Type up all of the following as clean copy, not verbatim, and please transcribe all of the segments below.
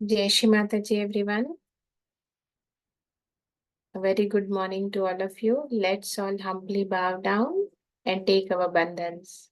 Jai Shri Mataji, everyone. A very good morning to all of you. Let's all humbly bow down and take our bandhans.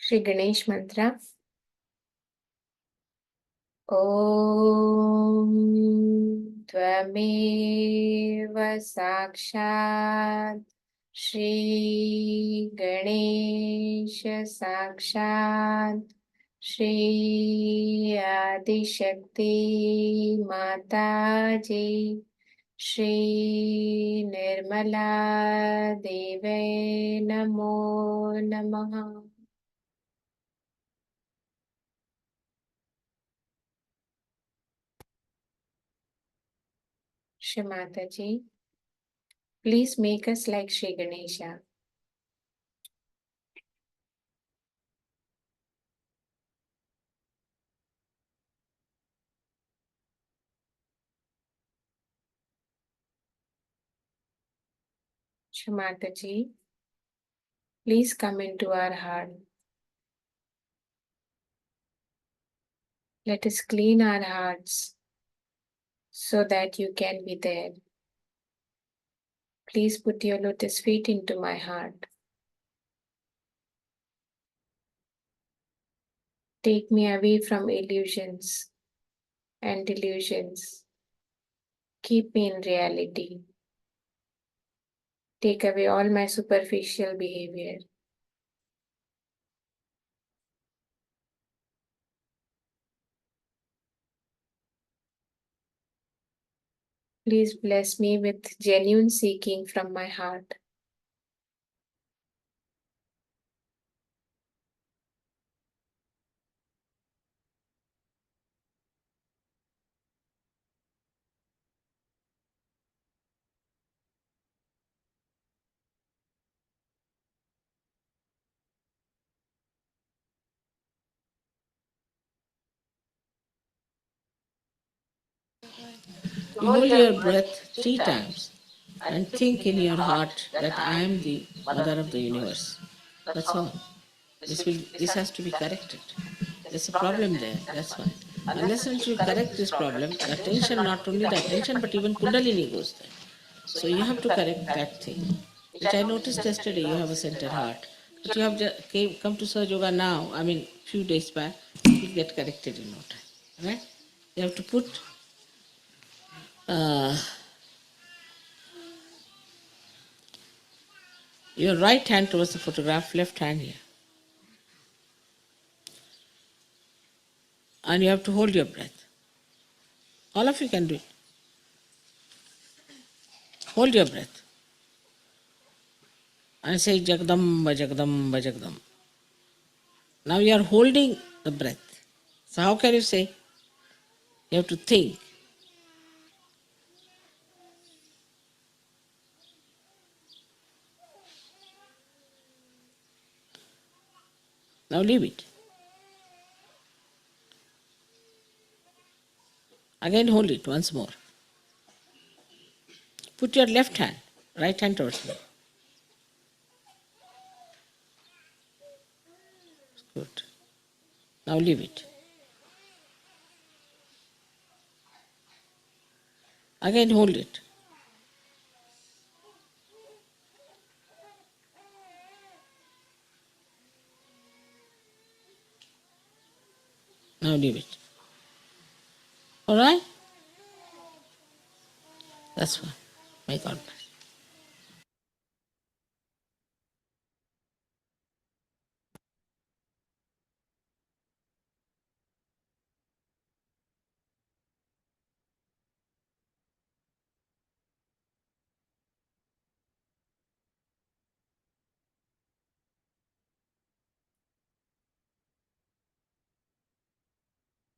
Shri Ganesh Mantra. Om Tvameva Sakshat Shri Ganesh Sakshat Shri Adi Shakti Mataji Shri Nirmala Deve Namo Namaha. Shri Mataji, please make us like Shri Ganesha. Shri Mataji, please come into our heart. Let us clean our hearts so that you can be there. Please put your lotus feet into my heart. Take me away from illusions and delusions. Keep me in reality. Take away all my superficial behavior. Please bless me with genuine seeking from my heart. You hold your breath 3 times and think in your heart that I am the mother of the universe. That's all. This has to be corrected. There's a problem there, that's why. Unless and until you correct this problem, the attention, not only the attention, but even Kundalini goes there. So you have to correct that thing, which I noticed yesterday. You have a center heart, but you have come to Sahaja Yoga now. I mean, few days back, it will get corrected in no time. Right? You have to put uh, your right hand towards the photograph, left hand here, and you have to hold your breath. All of you can do it. Hold your breath and say Jagdamba, Jagdamba, Jagdamba. Now you are holding the breath. So how can you say? You have to think. Now leave it. Again hold it once more. Put your left hand, right hand towards me. Good. Now leave it. Again hold it. Now leave it. All right? That's fine. May God bless.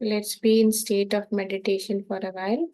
Let's be in state of meditation for a while.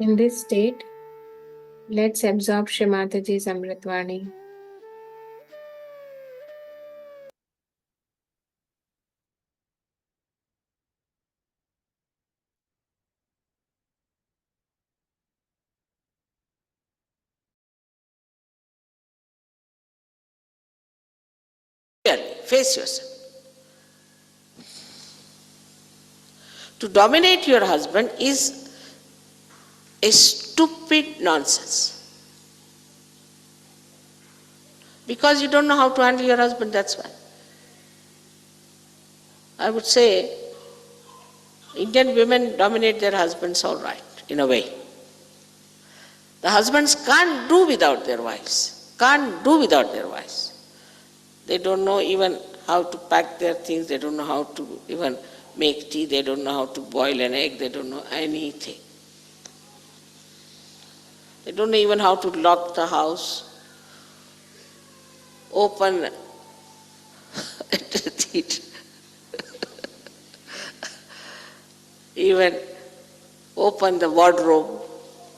In this state, let's absorb Shri Mataji's Amritvani. Face yourself. To dominate your husband is a stupid nonsense. Because you don't know how to handle your husband, that's why. I would say Indian women dominate their husbands all right, in a way. The husbands can't do without their wives. Can't do without their wives. They don't know even how to pack their things, they don't know how to even make tea, they don't know how to boil an egg, they don't know anything. They don't know even how to lock the house, open even open the wardrobe,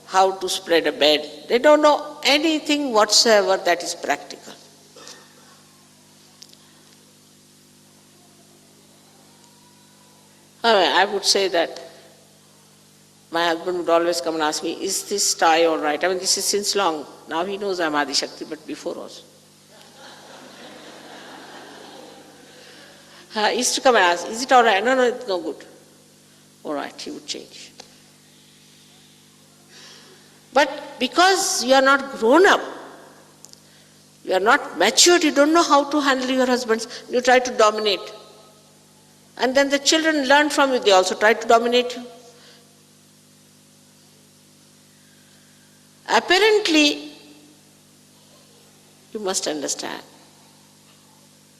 how to spread a bed. They don't know anything whatsoever that is practical. I would say that My husband would always come and ask me, is this tie all right? I mean, this is since long. Now he knows I'm Adi Shakti, but before also. He used to come and ask, is it all right? No, no, it's no good. All right, he would change. But because you are not grown up, you are not matured, you don't know how to handle your husbands, you try to dominate. And then the children learn from you, they also try to dominate you. Apparently, you must understand,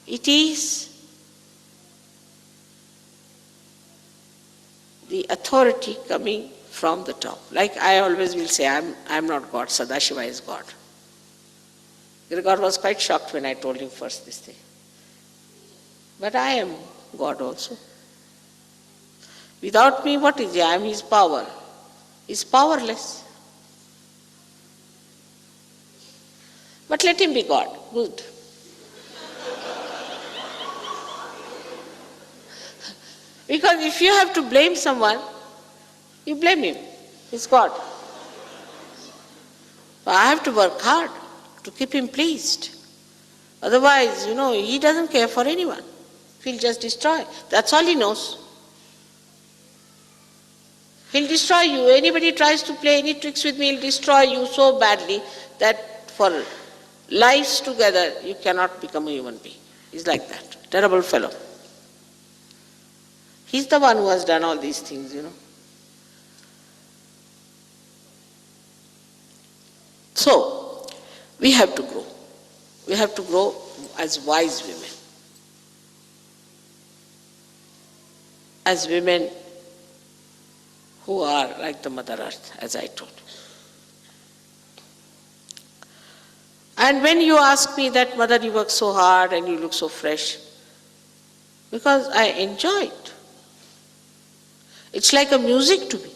it is the authority coming from the top. Like I always will say, I'm not God, Sadashiva is God. God was quite shocked when I told him first this thing. But I am God also. Without me, what is he? I am his power. He is powerless. But let him be God. Good. Because if you have to blame someone, you blame him. He's God. But I have to work hard to keep him pleased. Otherwise, he doesn't care for anyone. He'll just destroy. That's all he knows. He'll destroy you. Anybody tries to play any tricks with me, he'll destroy you so badly that for lives together, you cannot become a human being. He's like that. Terrible fellow. He's the one who has done all these things, So, we have to grow. We have to grow as wise women. As women who are like the Mother Earth, as I told you. And when you ask me that, Mother, you work so hard and you look so fresh, because I enjoy it. It's like a music to me.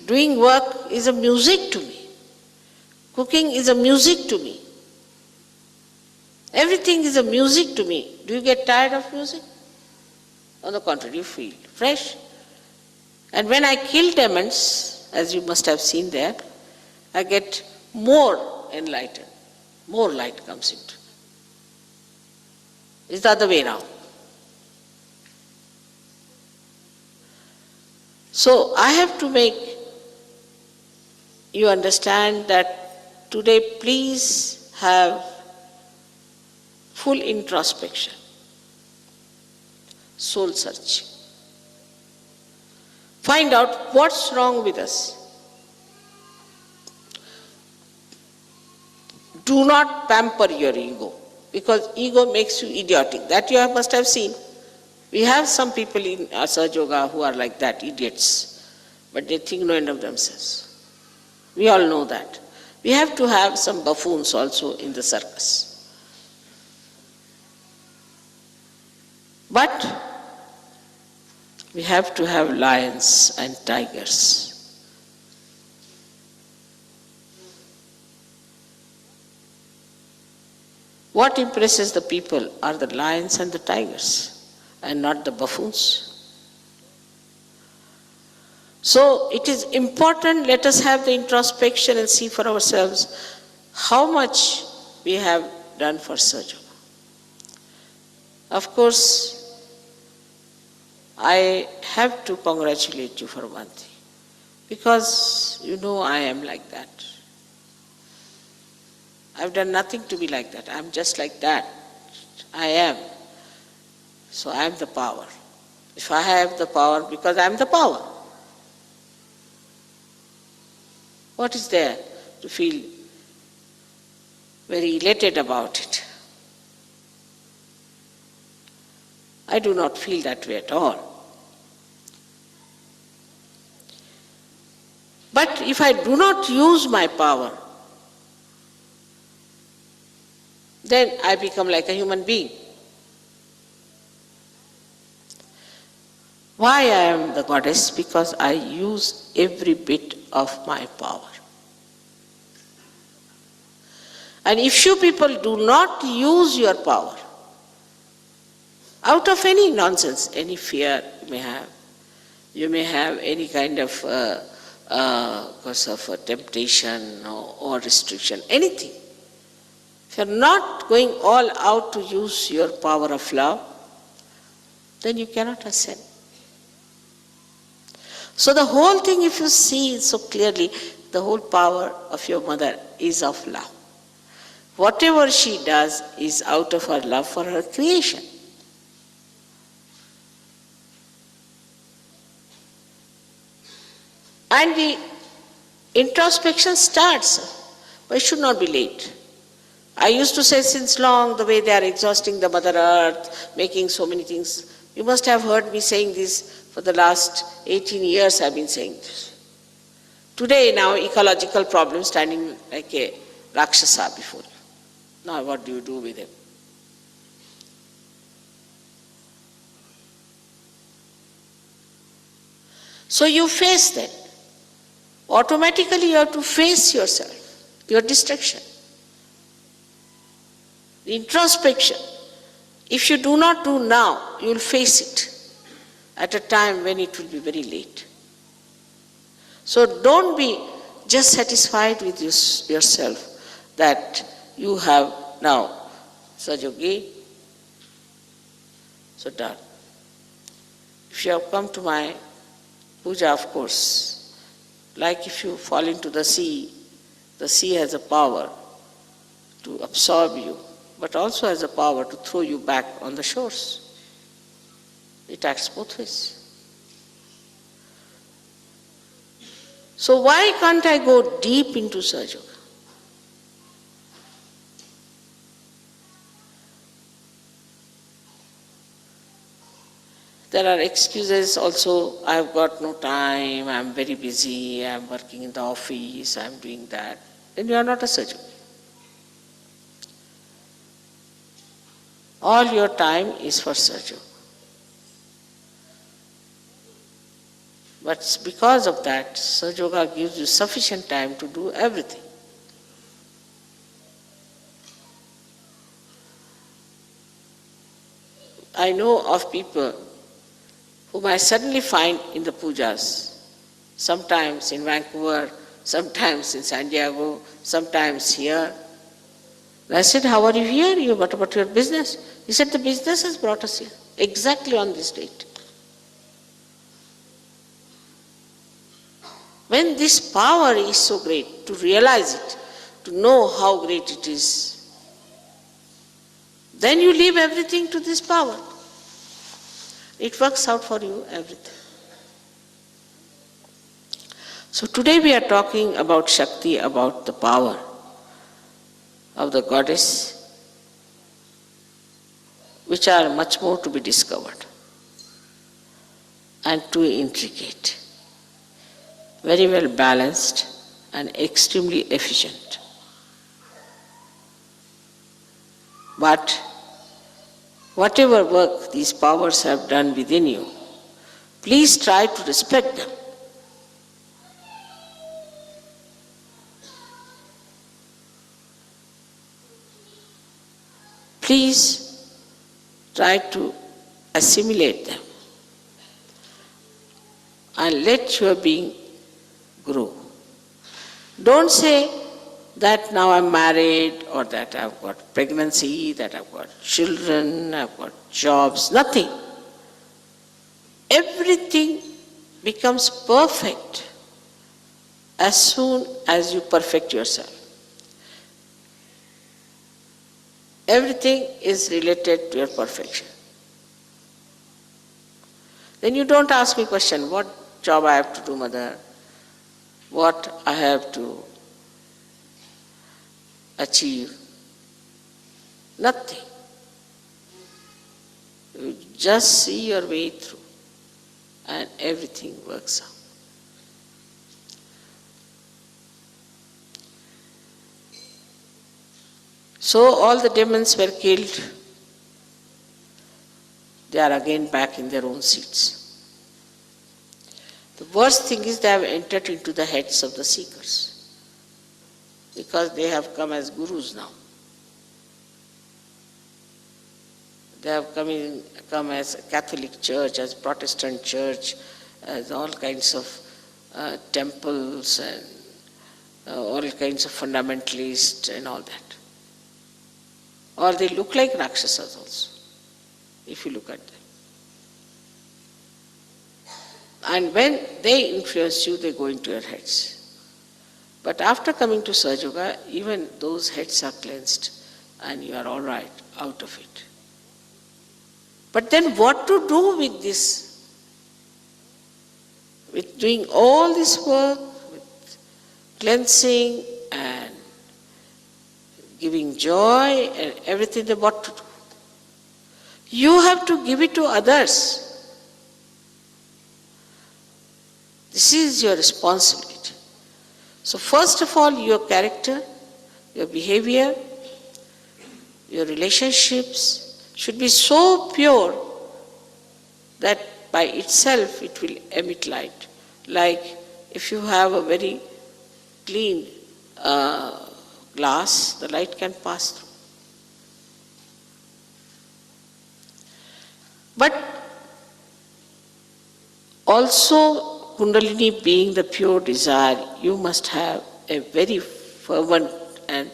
Doing work is a music to me. Cooking is a music to me. Everything is a music to me. Do you get tired of music? On the contrary, you feel fresh. And when I kill demons, as you must have seen there, I get more enlightened. More light comes into me. It's the other way around. So I have to make you understand that today please have full introspection, soul searching. Find out what's wrong with us. Do not pamper your ego, because ego makes you idiotic. That you must have seen. We have some people in Sahaja Yoga who are like that, idiots, but they think no end of themselves. We all know that. We have to have some buffoons also in the circus. But we have to have lions and tigers. What impresses the people are the lions and the tigers, and not the buffoons. So it is important, let us have the introspection and see for ourselves how much we have done for Sahaja Yoga. Of course, I have to congratulate you for one thing, because I am like that. I've done nothing to be like that. I'm just like that. I am. So I am the power. If I have the power, because I am the power. What is there to feel very elated about it? I do not feel that way at all. But if I do not use my power, then I become like a human being. Why I am the goddess? Because I use every bit of my power. And if you people do not use your power, out of any nonsense, any fear you may have, You may have any kind of cause of temptation or restriction, anything. If you're not going all out to use your power of love, then you cannot ascend. So the whole thing, if you see so clearly, the whole power of your mother is of love. Whatever she does is out of her love for her creation. And the introspection starts, but it should not be late. I used to say since long, the way they are exhausting the Mother Earth, making so many things. You must have heard me saying this for the last 18 years I've been saying this. Today now, ecological problems standing like a Rakshasa before you. Now what do you do with him? So you face that. Automatically you have to face yourself, your destruction. The introspection. If you do not do now, you will face it at a time when it will be very late. So don't be just satisfied with yourself that you have now Sahaja Yoga, so done. If you have come to my puja, of course, like if you fall into the sea has a power to absorb you, but also has a power to throw you back on the shores. It acts both ways. So why can't I go deep into Sahaja Yoga? There are excuses also, I've got no time, I'm very busy, I'm working in the office, I'm doing that. Then you are not a Sahaja Yogi. All your time is for Sahaja Yoga. But because of that, Sahaja Yoga gives you sufficient time to do everything. I know of people whom I suddenly find in the pujas, sometimes in Vancouver, sometimes in San Diego, sometimes here. And I said, how are you here? What about your business? He said, the business has brought us here, exactly on this date. When this power is so great, to realize it, to know how great it is, then you leave everything to this power. It works out for you, everything. So today we are talking about Shakti, about the power of the goddess, which are much more to be discovered and too intricate, very well balanced and extremely efficient. But whatever work these powers have done within you, please try to respect them. Please try to assimilate them and let your being grow. Don't say that now I'm married, or that I've got pregnancy, that I've got children, I've got jobs, nothing. Everything becomes perfect as soon as you perfect yourself. Everything is related to your perfection. Then you don't ask me question, what job I have to do, mother? What I have to achieve? Nothing. You just see your way through and everything works out. So all the demons were killed. They are again back in their own seats. The worst thing is they have entered into the heads of the seekers, because they have come as gurus now. They have come as a Catholic church, as Protestant church, as all kinds of temples and all kinds of fundamentalists and all that. Or they look like Rakshasas also, if you look at them. And when they influence you, they go into your heads. But after coming to Sahaja Yoga, even those heads are cleansed and you are all right out of it. But then what to do with this? With doing all this work, with cleansing and giving joy and everything, then what to do? You have to give it to others. This is your responsibility. So first of all, your character, your behavior, your relationships should be so pure that by itself it will emit light. Like if you have a very clean glass, the light can pass through. But also, Kundalini being the pure desire, you must have a very fervent and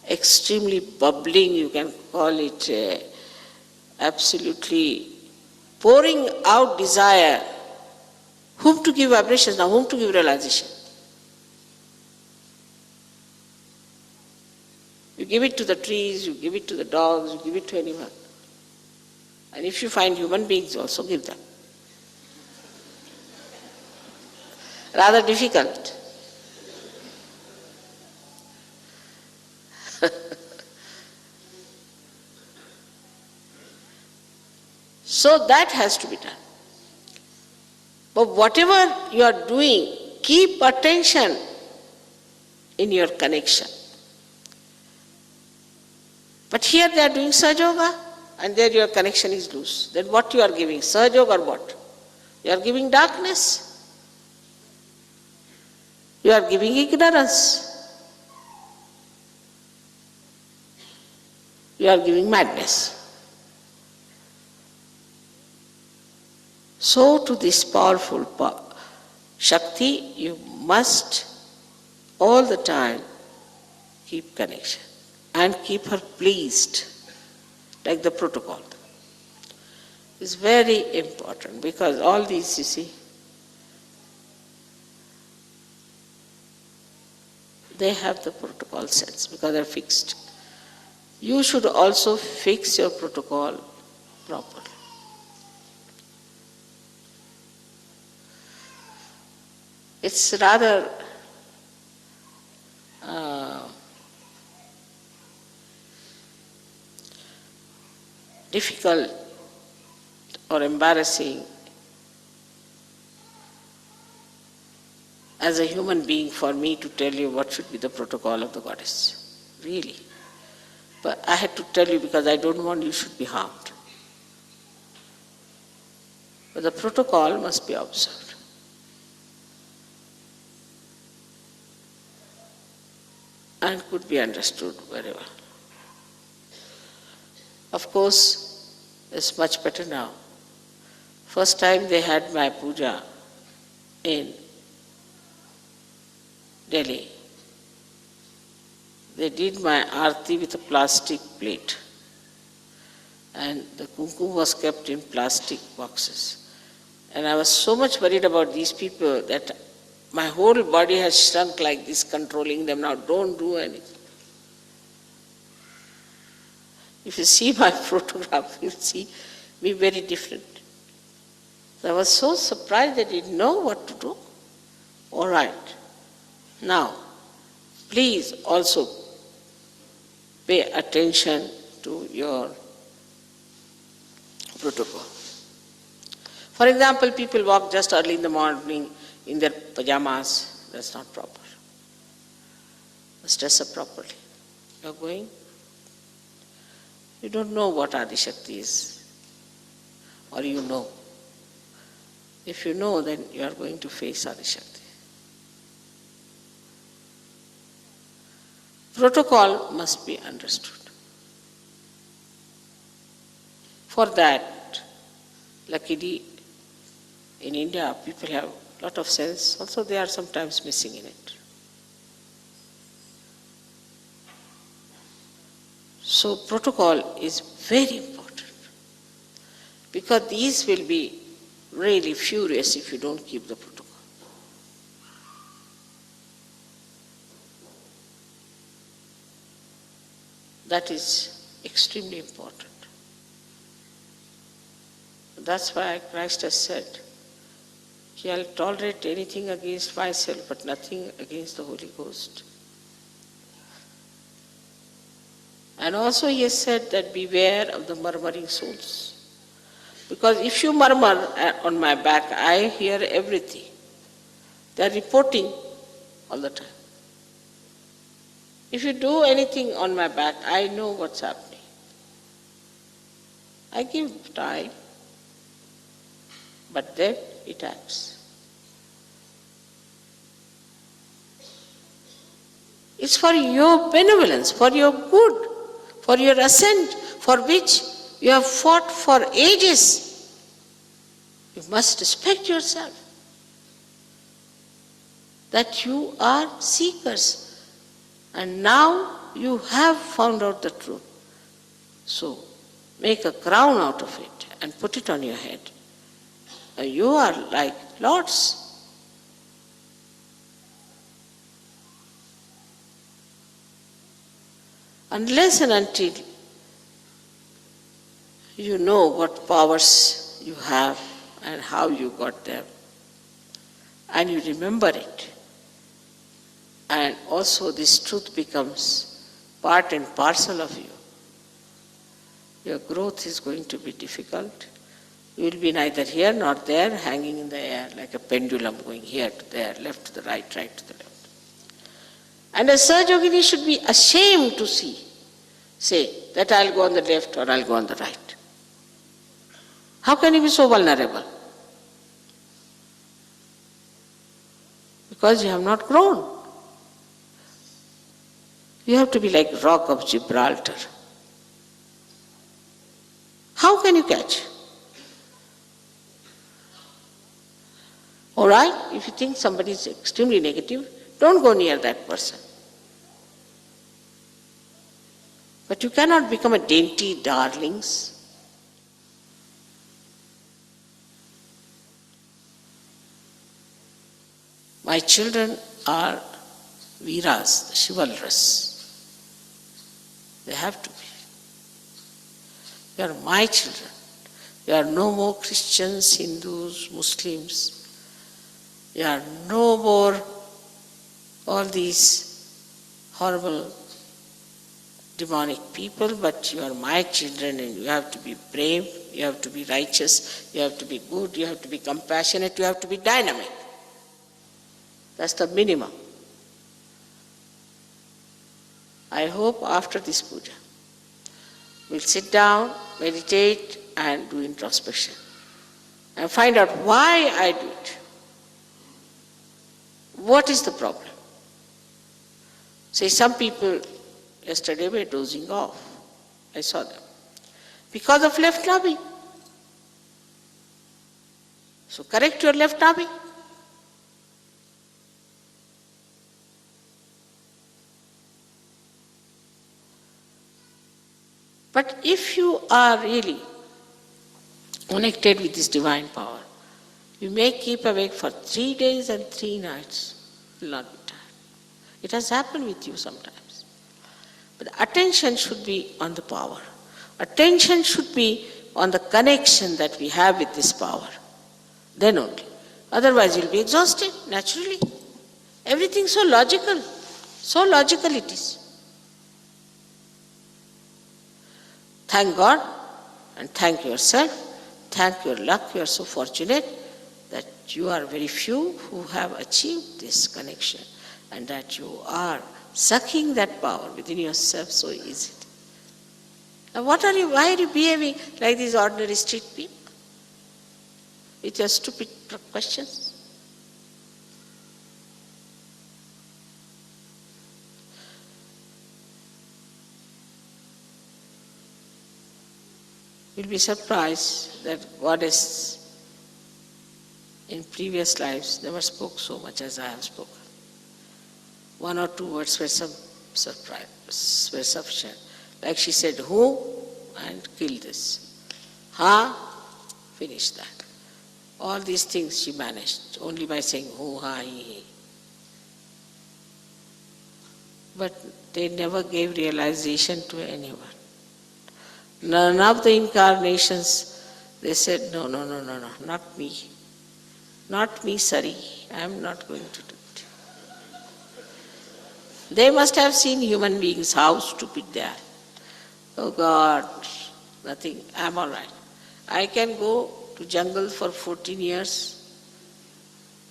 extremely bubbling, you can call it absolutely pouring out desire. Whom to give vibrations now, whom to give realization? You give it to the trees, you give it to the dogs, you give it to anyone. And if you find human beings, also give them. Rather difficult. So that has to be done. But whatever you are doing, keep attention in your connection. But here they are doing Sahaja Yoga, and there your connection is loose. Then what you are giving? Sahaja Yoga or what? You are giving darkness. You are giving ignorance. You are giving madness. So to this powerful Shakti, you must all the time keep connection and keep her pleased, like the protocol. It's very important because all these, you see, they have the protocol sense because they're fixed. You should also fix your protocol properly. It's rather difficult or embarrassing as a human being for me to tell you what should be the protocol of the goddess. Really. But I had to tell you because I don't want you should be harmed. But the protocol must be observed. And could be understood very well. Of course, it's much better now. First time they had my puja in Delhi. They did my arti with a plastic plate. And the kumkum was kept in plastic boxes. And I was so much worried about these people that my whole body has shrunk like this, controlling them. Now don't do anything. If you see my photograph, you'll see me very different. So I was so surprised that I didn't know what to do. All right. Now, please also pay attention to your protocol. For example, people walk just early in the morning in their pajamas. That's not proper. Dress up properly. You're going. You don't know what Adi-Shakti is. Or you know. If you know, then you are going to face Adi-Shakti. Protocol must be understood. For that, luckily, In India, people have a lot of sense, also they are sometimes missing in it. So protocol is very important, because these will be really furious if you don't keep the protocol. That is extremely important. That's why Christ has said, I'll tolerate anything against myself, but nothing against the Holy Ghost. And also he has said that beware of the murmuring souls. Because if you murmur on my back, I hear everything. They are reporting all the time. If you do anything on my back, I know what's happening. I give time, but then it acts. It's for your benevolence, for your good, for your ascent, for which you have fought for ages. You must respect yourself, that you are seekers. And now you have found out the truth. So make a crown out of it and put it on your head. You are like lords. Unless and until you know what powers you have and how you got them, and you remember it, and also this truth becomes part and parcel of you, your growth is going to be difficult. You will be neither here nor there, hanging in the air like a pendulum, going here to there, left to the right, right to the left. And a Sahaja Yogini should be ashamed to say that I'll go on the left or I'll go on the right. How can you be so vulnerable? Because you have not grown. You have to be like rock of Gibraltar. How can you catch? All right, if you think somebody is extremely negative, don't go near that person. But you cannot become a dainty darlings. My children are Veeras, the chivalrous. They have to be. They are my children. They are no more Christians, Hindus, Muslims. They are no more all these horrible demonic people, but you are my children and you have to be brave, you have to be righteous, you have to be good, you have to be compassionate, you have to be dynamic. That's the minimum. I hope after this puja, we'll sit down, meditate and do introspection and find out why I do it. What is the problem? Say some people yesterday were dozing off. I saw them. Because of left nabi. So correct your left nabi. But if you are really connected with this divine power, you may keep awake for 3 days and 3 nights. You will not be tired. It has happened with you sometimes. But attention should be on the power. Attention should be on the connection that we have with this power. Then only. Otherwise you'll be exhausted, naturally. Everything so logical. So logical it is. Thank God and thank yourself. Thank your luck. You are so fortunate that you are very few who have achieved this connection and that you are sucking that power within yourself so easily. Now why are you behaving like these ordinary street people? With your stupid questions? You'll be surprised that Goddess in previous lives never spoke so much as I have spoken. One or two words were were sufficient. Like she said, who? And kill this. Ha? Finish that. All these things she managed only by saying who, ha, he. But they never gave realization to anyone. None of the incarnations, they said, no, no, no, no, no, not me. Not me, sorry, I am not going to do it. They must have seen human beings, how stupid they are. Oh God, nothing, I am all right. I can go to jungle for 14 years.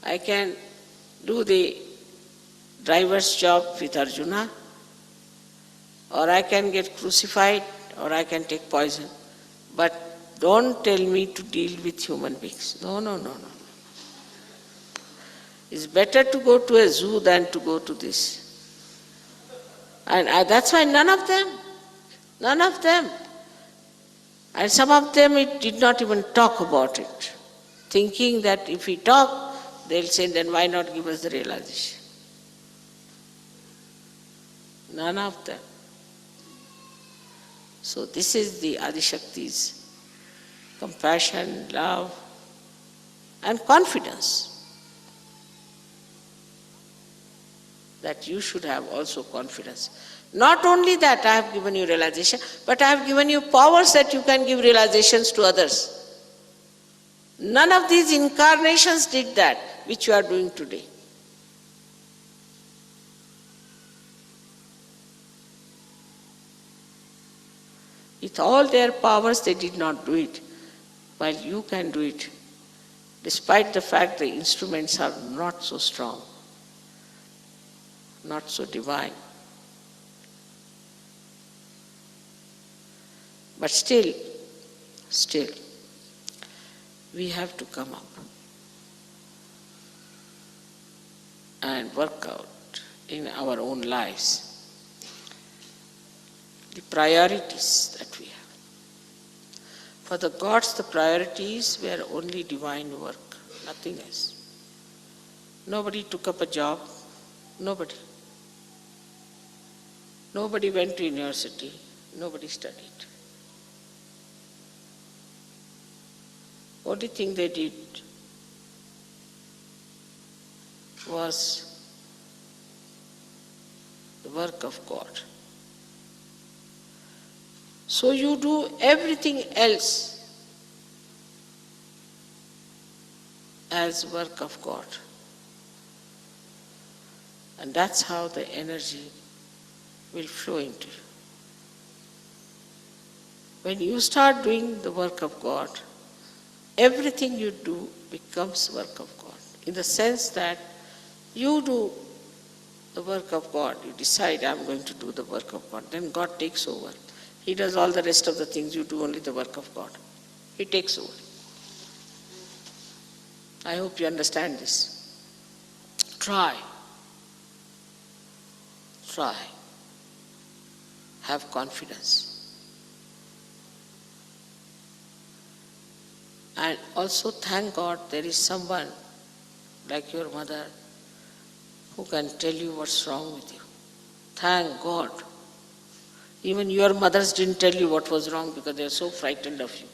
I can do the driver's job with Arjuna, or I can get crucified, or I can take poison. But don't tell me to deal with human beings. No, no, no, no. It's better to go to a zoo than to go to this. And that's why none of them, and some of them it did not even talk about it, thinking that if we talk, they'll say, then why not give us the realization? None of them. So this is the Adishakti's compassion, love, and confidence. That you should have also confidence. Not only that I have given you realization, but I have given you powers that you can give realizations to others. None of these incarnations did that, which you are doing today. With all their powers, they did not do it, while you can do it, despite the fact the instruments are not so strong, not so divine. But still, we have to come up and work out in our own lives the priorities that we have. For the gods, the priorities were only divine work, nothing else. Nobody took up a job, nobody. Nobody went to university, nobody studied. Only thing they did was the work of God. So you do everything else as work of God. And that's how the energy will flow into you. When you start doing the work of God, everything you do becomes work of God. In the sense that you do the work of God, you decide, I'm going to do the work of God, then God takes over. He does all the rest of the things, you do only the work of God. He takes over. I hope you understand this. Try. Have confidence. And also thank God there is someone like your mother who can tell you what's wrong with you. Thank God. Even your mothers didn't tell you what was wrong because they are so frightened of you.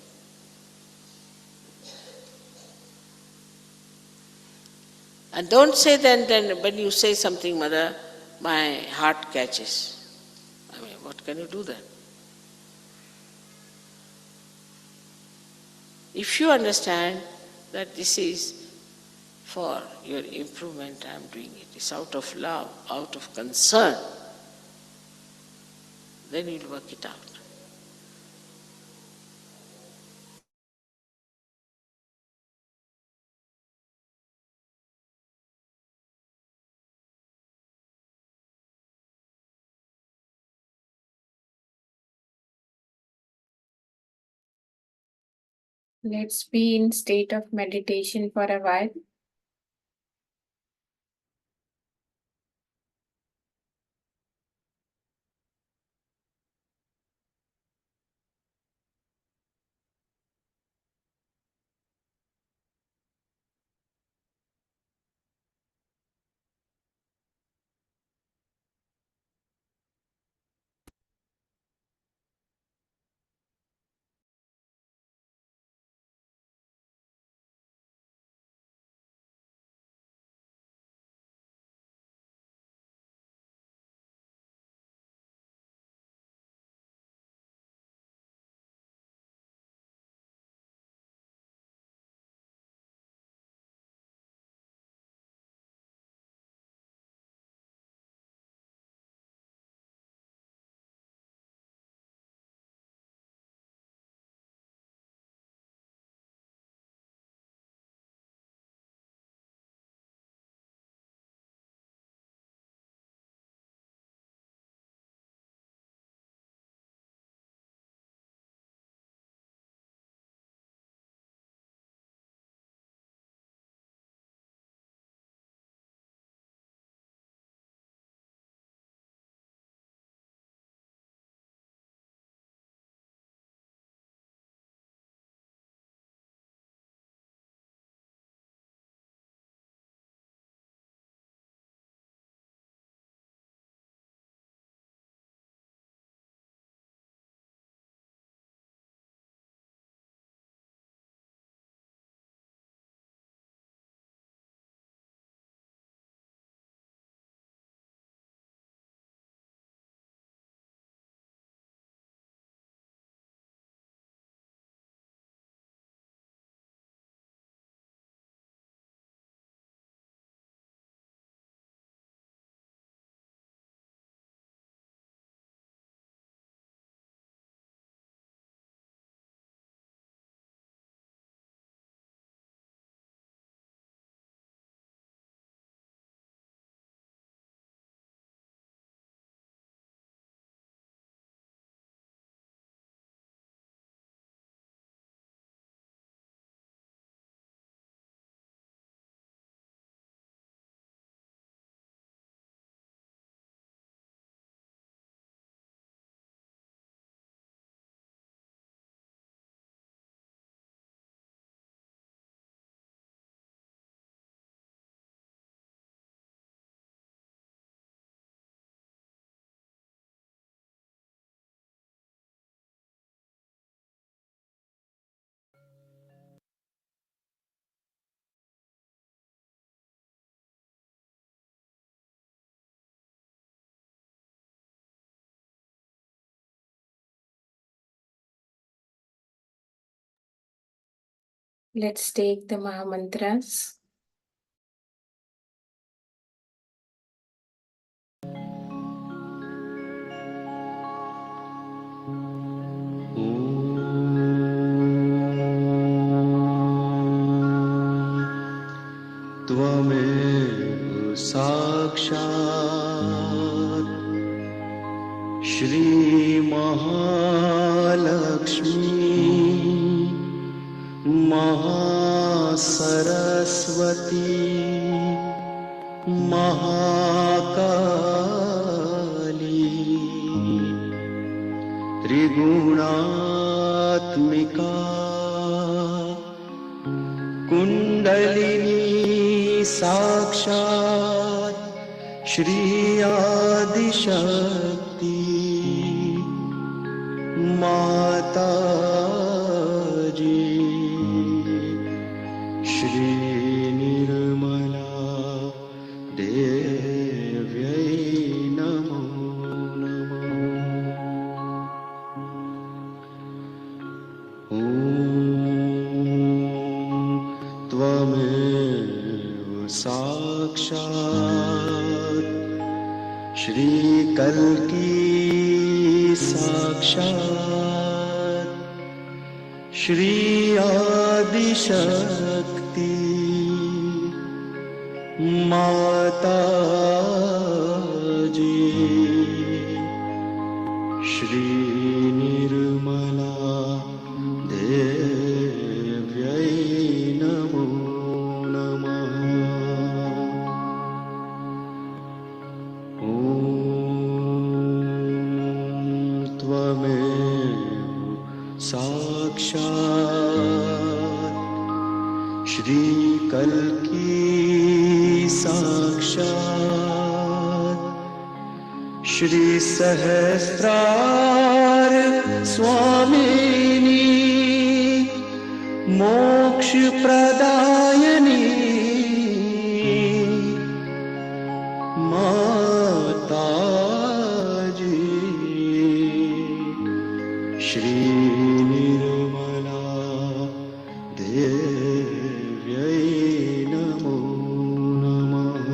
And don't say then when you say something, mother, my heart catches. I mean, what can you do then? If you understand that this is for your improvement, I am doing it, it's out of love, out of concern, then you'll work it out. Let's be in state of meditation for a while. Let's take the Mahamantras. त्वमेव साक्षात् श्री महालक्ष्मी महासरस्वती महाकाली त्रिगुणात्मिका कुंडलिनी साक्षात् श्री आदिशक्ति माताजी श्री निर्मला देव्यै नमो नमः। ॐ त्वमेव साक्षात् श्री कल्की साक्षात् श्री आदिशक्ति माताजी श्री निर्मला देव्यै नमो नमः। ॐ त्वमेव साक्षात् श्री कल्की साक्षात् श्री सहस्रार स्वामिनी मोक्ष प्रदायिनी माताजी श्री निर्मला देव्यै नमो नमः।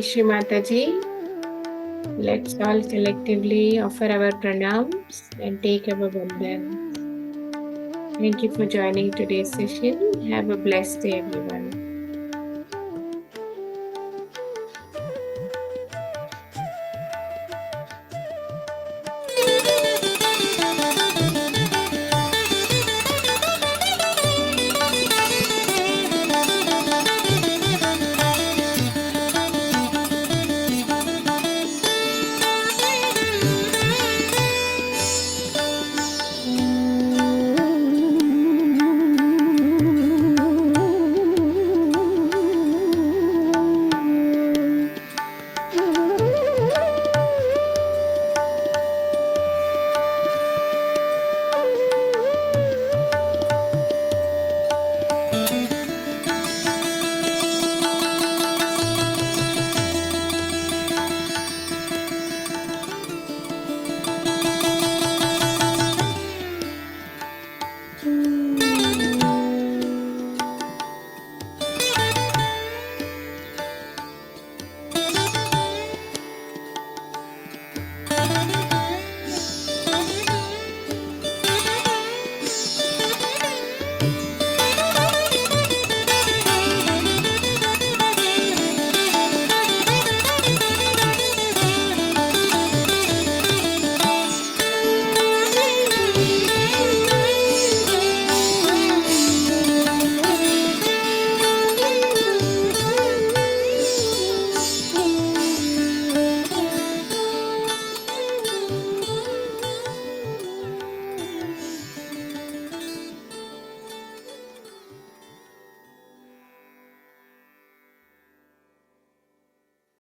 Shri Mataji. Let's all collectively offer our pranams and take our vandan. Thank you for joining today's session. Have a blessed day, everyone.